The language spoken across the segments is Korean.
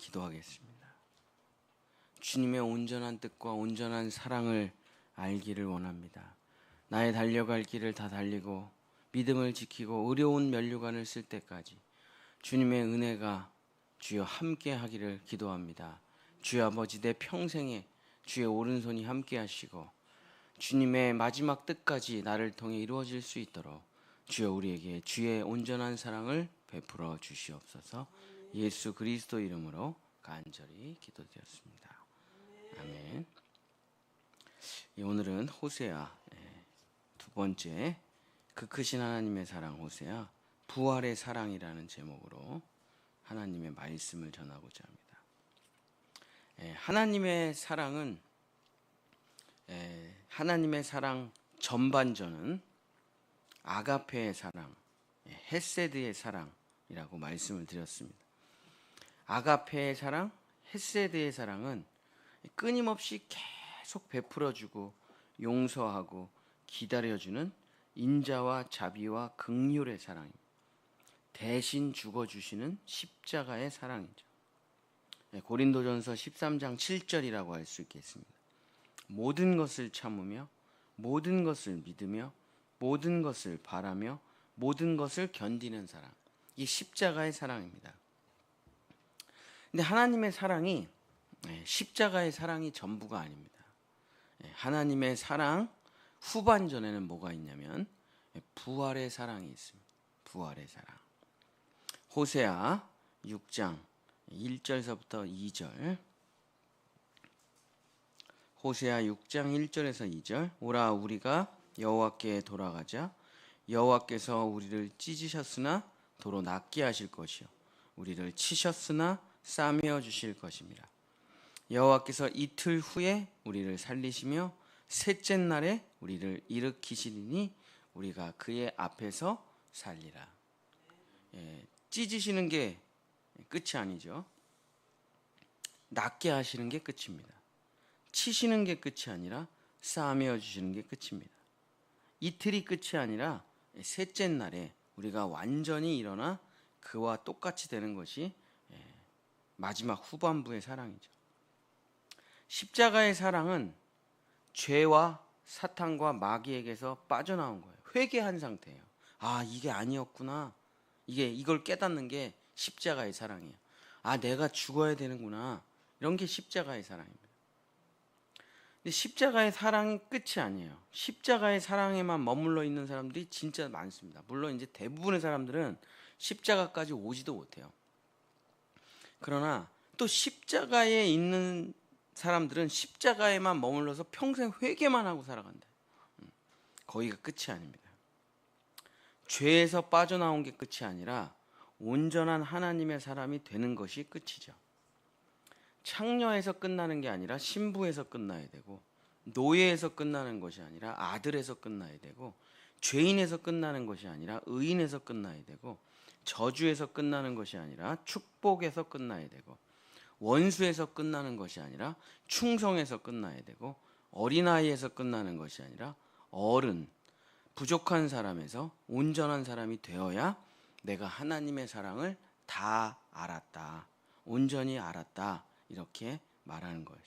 기도하겠습니다. 주님의 온전한 뜻과 온전한 사랑을 알기를 원합니다. 나의 달려갈 길을 다 달리고 믿음을 지키고 의로운 면류관을 쓸 때까지 주님의 은혜가 주여 함께 하기를 기도합니다. 주여 아버지, 내 평생에 주의 오른손이 함께 하시고 주님의 마지막 뜻까지 나를 통해 이루어질 수 있도록 주여 우리에게 주의 온전한 사랑을 베풀어 주시옵소서. 예수 그리스도 이름으로 간절히 기도드렸습니다. 아멘. 오늘은 호세아 두 번째, 그 크신 하나님의 사랑 호세아 부활의 사랑이라는 제목으로 하나님의 말씀을 전하고자 합니다. 하나님의 사랑은 하나님의 사랑 전반전은 아가페의 사랑, 헤세드의 사랑이라고 말씀을 드렸습니다. 아가페의 사랑, 헤세드의 사랑은 끊임없이 계속 베풀어주고 용서하고 기다려주는 인자와 자비와 긍휼의 사랑입니다. 대신 죽어주시는 십자가의 사랑이죠. 고린도전서 13장 7절이라고 할 수 있겠습니다. 모든 것을 참으며 모든 것을 믿으며 모든 것을 바라며 모든 것을 견디는 사랑, 이 십자가의 사랑입니다. 근데 하나님의 사랑이 십자가의 사랑이 전부가 아닙니다. 하나님의 사랑 후반전에는 뭐가 있냐면 부활의 사랑이 있습니다. 부활의 사랑. 호세아 6장 1절서부터 2절. 호세아 6장 1절에서 2절. 오라 우리가 여호와께 돌아가자. 여호와께서 우리를 찢으셨으나 도로 낫게 하실 것이요 우리를 치셨으나 싸매어 주실 것입니다. 여호와께서 이틀 후에 우리를 살리시며 셋째 날에 우리를 일으키시리니 우리가 그의 앞에서 살리라. 찢으시는 게 끝이 아니죠. 낫게 하시는 게 끝입니다. 치시는 게 끝이 아니라 싸매어 주시는 게 끝입니다. 이틀이 끝이 아니라 셋째 날에 우리가 완전히 일어나 그와 똑같이 되는 것이 마지막 후반부의 사랑이죠. 십자가의 사랑은 죄와 사탄과 마귀에게서 빠져나온 거예요. 회개한 상태예요. 아, 이게 아니었구나. 이걸 깨닫는 게 십자가의 사랑이에요. 아, 내가 죽어야 되는구나. 이런 게 십자가의 사랑입니다. 근데 십자가의 사랑이 끝이 아니에요. 십자가의 사랑에만 머물러 있는 사람들이 진짜 많습니다. 물론 이제 대부분의 사람들은 십자가까지 오지도 못해요. 그러나 또 십자가에 있는 사람들은 십자가에만 머물러서 평생 회개만 하고 살아간다. 거기가 끝이 아닙니다. 죄에서 빠져나온 게 끝이 아니라 온전한 하나님의 사람이 되는 것이 끝이죠. 창녀에서 끝나는 게 아니라 신부에서 끝나야 되고, 노예에서 끝나는 것이 아니라 아들에서 끝나야 되고, 죄인에서 끝나는 것이 아니라 의인에서 끝나야 되고, 저주에서 끝나는 것이 아니라 축복에서 끝나야 되고, 원수에서 끝나는 것이 아니라 충성에서 끝나야 되고, 어린아이에서 끝나는 것이 아니라 어른, 부족한 사람에서 온전한 사람이 되어야 내가 하나님의 사랑을 다 알았다, 온전히 알았다, 이렇게 말하는 거예요.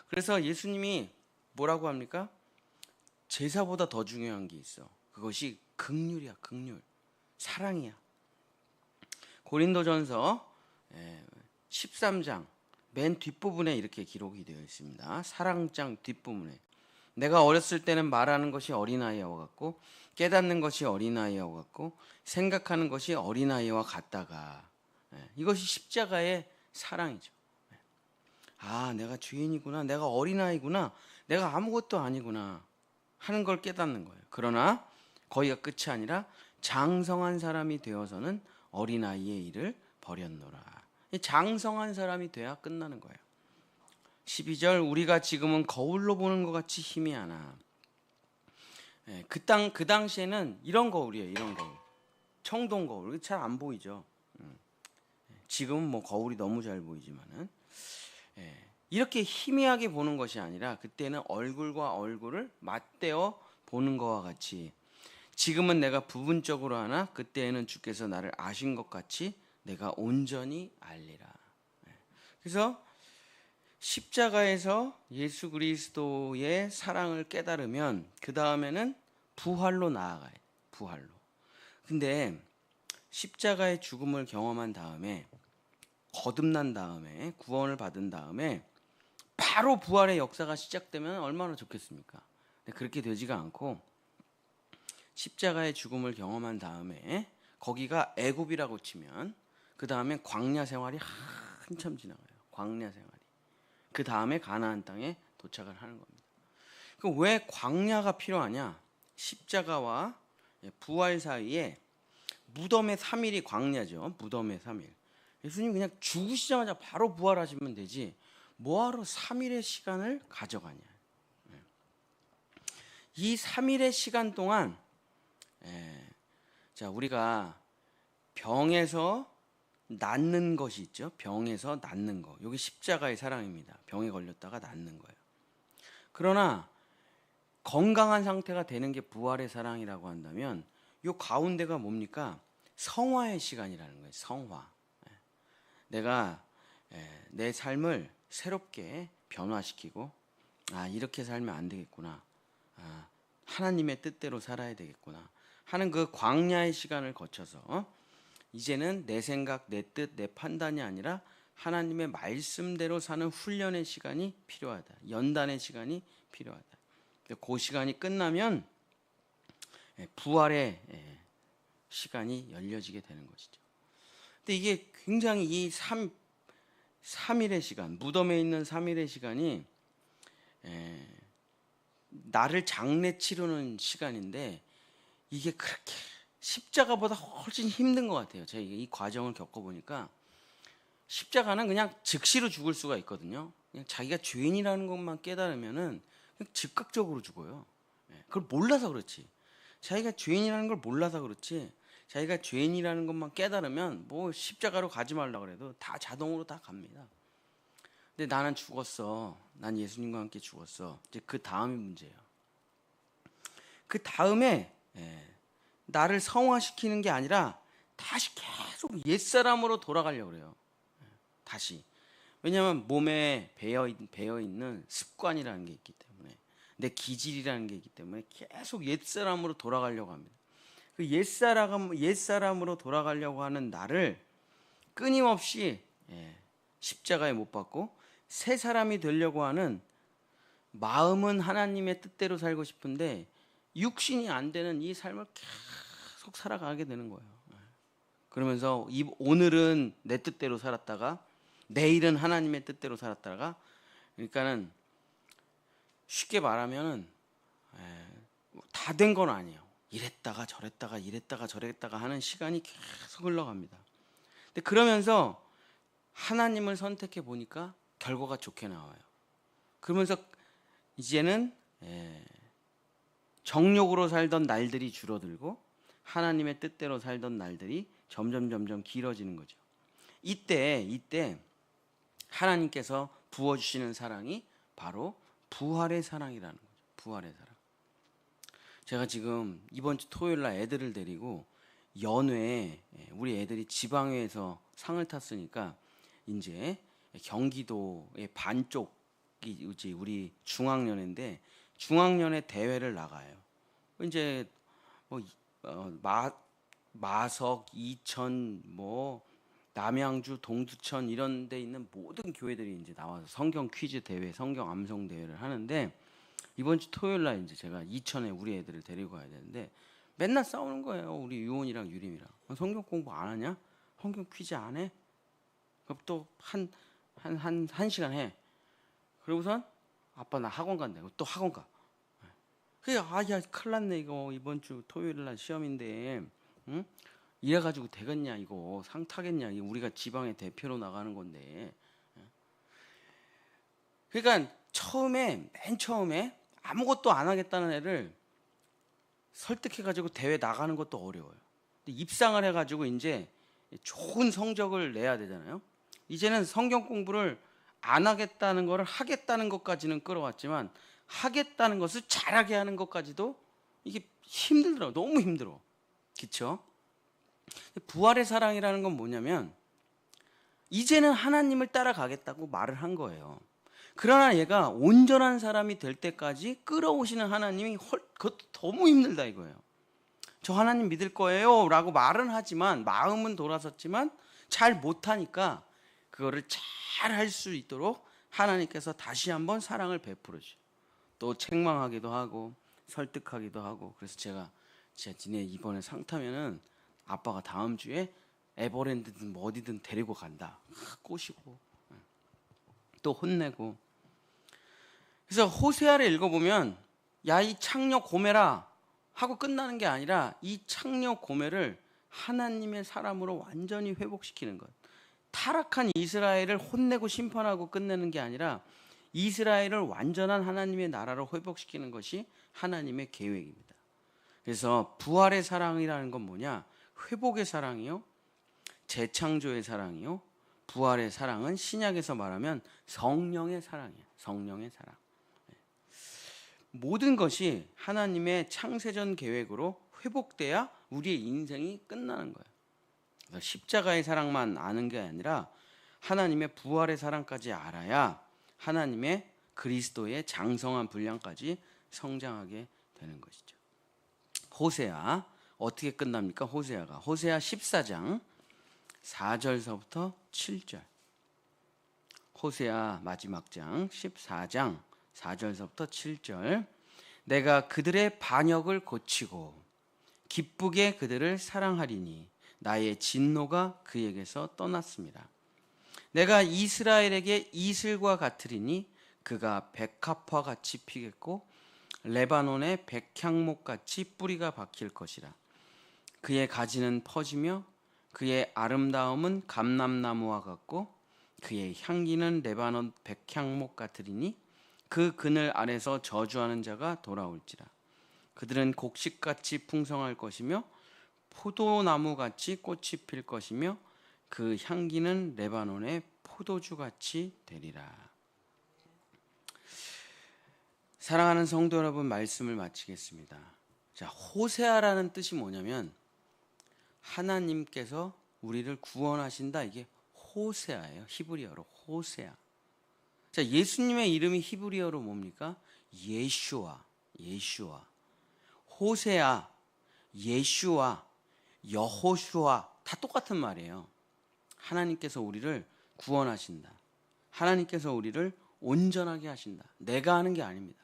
그래서 예수님이 뭐라고 합니까? 제사보다 더 중요한 게 있어. 그것이 긍휼이야. 긍휼, 사랑이야. 고린도전서 13장 맨 뒷부분에 이렇게 기록이 되어 있습니다. 사랑장 뒷부분에, 내가 어렸을 때는 말하는 것이 어린아이와 같고 깨닫는 것이 어린아이와 같고 생각하는 것이 어린아이와 같다가, 이것이 십자가의 사랑이죠. 아, 내가 죄인이구나, 내가 어린아이구나, 내가 아무것도 아니구나 하는 걸 깨닫는 거예요. 그러나 거기가 끝이 아니라 장성한 사람이 되어서는 어린아이의 일을 버렸노라. 장성한 사람이 돼야 끝나는 거예요. 12절, 우리가 지금은 거울로 보는 것 같이 희미하나. 그 당시에는 이런 거울이에요. 이런 거울, 청동 거울, 잘 안 보이죠. 지금은 뭐 거울이 너무 잘 보이지만은, 이렇게 희미하게 보는 것이 아니라 그때는 얼굴과 얼굴을 맞대어 보는 것과 같이, 지금은 내가 부분적으로 하나 그때에는 주께서 나를 아신 것 같이 내가 온전히 알리라. 그래서 십자가에서 예수 그리스도의 사랑을 깨달으면 그 다음에는 부활로 나아가요. 부활로. 근데 십자가의 죽음을 경험한 다음에 거듭난 다음에 구원을 받은 다음에 바로 부활의 역사가 시작되면 얼마나 좋겠습니까? 근데 그렇게 되지가 않고 십자가의 죽음을 경험한 다음에 거기가 애굽이라고 치면 그 다음에 광야 생활이 한참 지나가요. 광야 생활이. 그 다음에 가나안 땅에 도착을 하는 겁니다. 그럼 왜 광야가 필요하냐? 십자가와 부활 사이에 무덤의 3일이 광야죠. 무덤의 3일. 예수님 그냥 죽으시자마자 바로 부활하시면 되지 뭐하러 3일의 시간을 가져가냐. 이 3일의 시간 동안 자 우리가 병에서 낫는 것이 있죠. 병에서 낫는 거. 여기 십자가의 사랑입니다. 병에 걸렸다가 낫는 거예요. 그러나 건강한 상태가 되는 게 부활의 사랑이라고 한다면 이 가운데가 뭡니까? 성화의 시간이라는 거예요. 성화. 내가 내 삶을 새롭게 변화시키고 이렇게 살면 안 되겠구나. 하나님의 뜻대로 살아야 되겠구나 하는 그 광야의 시간을 거쳐서 이제는 내 생각, 내 뜻, 내 판단이 아니라 하나님의 말씀대로 사는 훈련의 시간이 필요하다. 연단의 시간이 필요하다. 그 시간이 끝나면 부활의 시간이 열려지게 되는 것이죠. 근데 이게 굉장히 이 3일의 시간, 무덤에 있는 3일의 시간이 나를 장례 치르는 시간인데 이게 그렇게 십자가보다 훨씬 힘든 것 같아요. 제가 이 과정을 겪어보니까 십자가는 그냥 즉시로 죽을 수가 있거든요. 그냥 자기가 죄인이라는 것만 깨달으면은 그냥 즉각적으로 죽어요. 그걸 몰라서 그렇지. 자기가 죄인이라는 걸 몰라서 그렇지. 자기가 죄인이라는 것만 깨달으면 뭐 십자가로 가지 말라 그래도 다 자동으로 다 갑니다. 근데 나는 죽었어. 난 예수님과 함께 죽었어. 이제 그 다음이 문제예요. 그 다음에 나를 성화시키는 게 아니라 다시 계속 옛사람으로 돌아가려고 그래요. 다시. 왜냐하면 몸에 배어있는 습관이라는 게 있기 때문에 내 기질이라는 게 있기 때문에 계속 옛사람으로 돌아가려고 합니다. 그 옛사람으로 돌아가려고 하는 나를 끊임없이 십자가에 못 박고 새 사람이 되려고 하는 마음은 하나님의 뜻대로 살고 싶은데 육신이 안 되는 이 삶을 계속 살아가게 되는 거예요. 그러면서 오늘은 내 뜻대로 살았다가 내일은 하나님의 뜻대로 살았다가 그러니까는 쉽게 말하면은 다 된 건 아니에요. 이랬다가 저랬다가 하는 시간이 계속 흘러갑니다. 근데 그러면서 하나님을 선택해 보니까 결과가 좋게 나와요. 그러면서 이제는 정욕으로 살던 날들이 줄어들고 하나님의 뜻대로 살던 날들이 점점 길어지는 거죠. 이때 하나님께서 부어주시는 사랑이 바로 부활의 사랑이라는 거죠. 부활의 사랑. 제가 지금 이번 주 토요일 날 애들을 데리고 연회에 우리 애들이 지방회에서 상을 탔으니까 이제 경기도의 반쪽이 이제 우리 중학년인데 중학년의 대회를 나가요. 이제 뭐 마석, 이천, 뭐 남양주, 동두천 이런 데 있는 모든 교회들이 이제 나와서 성경 퀴즈 대회, 성경 암송 대회를 하는데 이번 주 토요일 날 이제 제가 이천에 우리 애들을 데리고 가야 되는데 맨날 싸우는 거예요. 우리 유원이랑 유림이랑. 성경 공부 안 하냐? 성경 퀴즈 안 해? 그럼 또 한 시간 해. 그러고선 아빠 나 학원 간다. 또 학원 가. 그래 야 큰일 났네 이거 이번 주 토요일 날 시험인데 응? 이래가지고 되겠냐 이거 상 타겠냐 우리가 지방의 대표로 나가는 건데. 그러니까 맨 처음에 아무것도 안 하겠다는 애를 설득해가지고 대회 나가는 것도 어려워요. 근데 입상을 해가지고 이제 좋은 성적을 내야 되잖아요. 이제는 성경 공부를 안 하겠다는 거를 하겠다는 것까지는 끌어왔지만 하겠다는 것을 잘하게 하는 것까지도 이게 힘들더라고요. 너무 힘들어. 그렇죠? 부활의 사랑이라는 건 뭐냐면 이제는 하나님을 따라가겠다고 말을 한 거예요. 그러나 얘가 온전한 사람이 될 때까지 끌어오시는 하나님이 그것도 너무 힘들다 이거예요. 저 하나님 믿을 거예요 라고 말은 하지만 마음은 돌아섰지만 잘 못하니까 그거를 잘 할 수 있도록 하나님께서 다시 한번 사랑을 베풀으시죠. 또 책망하기도 하고 설득하기도 하고. 그래서 제가 니네 이번에 상 타면은 아빠가 다음 주에 에버랜드든 뭐 어디든 데리고 간다. 꼬시고 또 혼내고. 그래서 호세아를 읽어보면 야 이 창녀 고메라 하고 끝나는 게 아니라 이 창녀 고메를 하나님의 사람으로 완전히 회복시키는 것. 타락한 이스라엘을 혼내고 심판하고 끝내는 게 아니라 이스라엘을 완전한 하나님의 나라로 회복시키는 것이 하나님의 계획입니다. 그래서 부활의 사랑이라는 건 뭐냐? 회복의 사랑이요, 재창조의 사랑이요, 부활의 사랑은 신약에서 말하면 성령의 사랑이에요. 성령의 사랑. 모든 것이 하나님의 창세전 계획으로 회복돼야 우리의 인생이 끝나는 거예요. 그래서 십자가의 사랑만 아는 게 아니라 하나님의 부활의 사랑까지 알아야 하나님의 그리스도의 장성한 분량까지 성장하게 되는 것이죠. 호세아 어떻게 끝납니까? 호세아 14장 4절서부터 7절. 호세아 마지막 장 14장 4절서부터 7절. 내가 그들의 반역을 고치고 기쁘게 그들을 사랑하리니 나의 진노가 그에게서 떠났습니다. 내가 이스라엘에게 이슬과 같으리니 그가 백합화 같이 피겠고 레바논의 백향목 같이 뿌리가 박힐 것이라. 그의 가지는 퍼지며 그의 아름다움은 감람나무와 같고 그의 향기는 레바논 백향목 같으리니 그 그늘 아래서 저주하는 자가 돌아올지라. 그들은 곡식같이 풍성할 것이며 포도나무같이 꽃이 필 것이며 그 향기는 레바논의 포도주같이 되리라. 사랑하는 성도 여러분, 말씀을 마치겠습니다. 자, 호세아라는 뜻이 뭐냐면 하나님께서 우리를 구원하신다. 이게 호세아예요. 히브리어로 호세아. 자, 예수님의 이름이 히브리어로 뭡니까? 예슈아. 호세아, 예슈아, 여호슈아 다 똑같은 말이에요. 하나님께서 우리를 구원하신다. 하나님께서 우리를 온전하게 하신다. 내가 하는 게 아닙니다.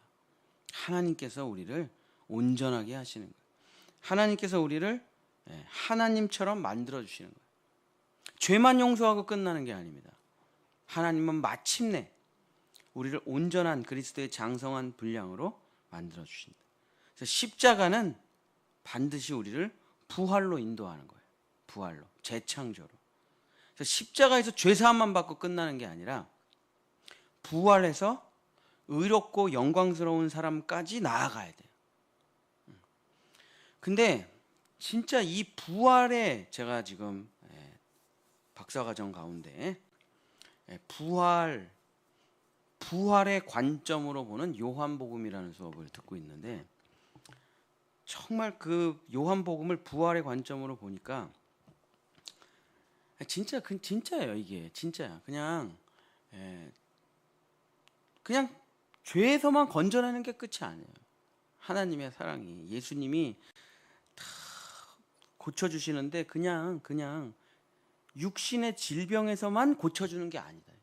하나님께서 우리를 온전하게 하시는 거예요. 하나님께서 우리를 하나님처럼 만들어 주시는 거예요. 죄만 용서하고 끝나는 게 아닙니다. 하나님은 마침내 우리를 온전한 그리스도의 장성한 분량으로 만들어 주신다. 그래서 십자가는 반드시 우리를 부활로 인도하는 거예요. 부활로, 재창조로. 그래서 십자가에서 죄 사함만 받고 끝나는 게 아니라 부활해서 의롭고 영광스러운 사람까지 나아가야 돼요. 근데 진짜 이 부활에 제가 지금 박사과정 가운데 부활의 관점으로 보는 요한복음이라는 수업을 듣고 있는데 정말 그 요한복음을 부활의 관점으로 보니까 진짜예요. 이게 진짜야. 그냥 죄에서만 건져내는 게 끝이 아니에요. 하나님의 사랑이, 예수님이 다 고쳐주시는데 그냥 육신의 질병에서만 고쳐주는 게 아니다.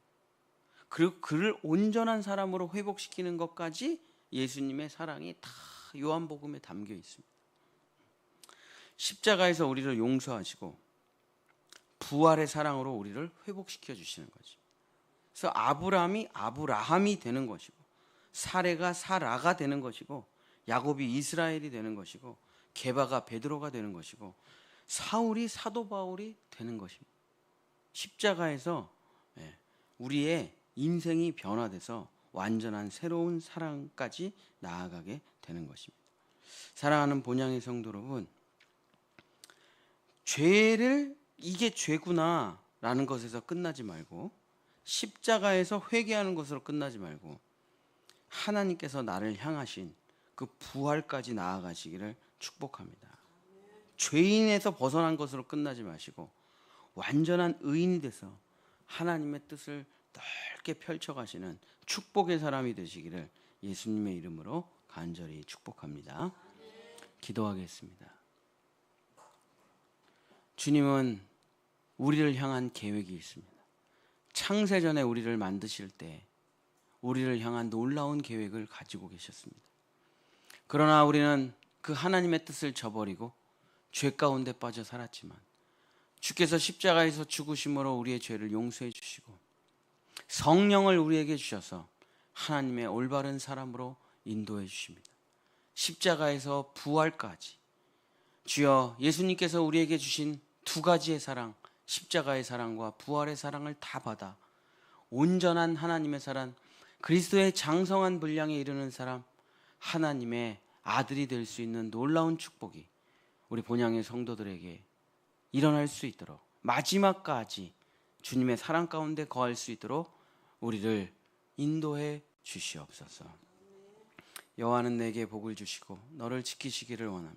그리고 그를 온전한 사람으로 회복시키는 것까지 예수님의 사랑이 다 요한복음에 담겨 있습니다. 십자가에서 우리를 용서하시고 부활의 사랑으로 우리를 회복시켜 주시는 거죠. 그래서 아브라함이 아브라함이 되는 것이고 사레가 사라가 되는 것이고 야곱이 이스라엘이 되는 것이고 게바가 베드로가 되는 것이고 사울이 사도 바울이 되는 것입니다. 십자가에서 우리의 인생이 변화돼서 완전한 새로운 사랑까지 나아가게 되는 것입니다. 사랑하는 본향의 성도 여러분, 죄를 이게 죄구나 라는 것에서 끝나지 말고 십자가에서 회개하는 것으로 끝나지 말고 하나님께서 나를 향하신 그 부활까지 나아가시기를 축복합니다. 죄인에서 벗어난 것으로 끝나지 마시고 완전한 의인이 돼서 하나님의 뜻을 넓게 펼쳐가시는 축복의 사람이 되시기를 예수님의 이름으로 간절히 축복합니다. 기도하겠습니다. 주님은 우리를 향한 계획이 있습니다. 창세전에 우리를 만드실 때 우리를 향한 놀라운 계획을 가지고 계셨습니다. 그러나 우리는 그 하나님의 뜻을 저버리고 죄 가운데 빠져 살았지만 주께서 십자가에서 죽으심으로 우리의 죄를 용서해 주시고 성령을 우리에게 주셔서 하나님의 올바른 사람으로 인도해 주십니다. 십자가에서 부활까지 주여 예수님께서 우리에게 주신 두 가지의 사랑, 십자가의 사랑과 부활의 사랑을 다 받아 온전한 하나님의 사람, 그리스도의 장성한 분량에 이르는 사람, 하나님의 아들이 될 수 있는 놀라운 축복이 우리 본향의 성도들에게 일어날 수 있도록 마지막까지 주님의 사랑 가운데 거할 수 있도록 우리를 인도해 주시옵소서. 여호와는 내게 복을 주시고 너를 지키시기를 원하며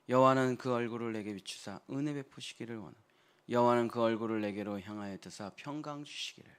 여호와는 그 얼굴을 내게 비추사 은혜 베푸시기를 원하며 여호와는 그 얼굴을 내게로 향하여 드사 평강 주시기를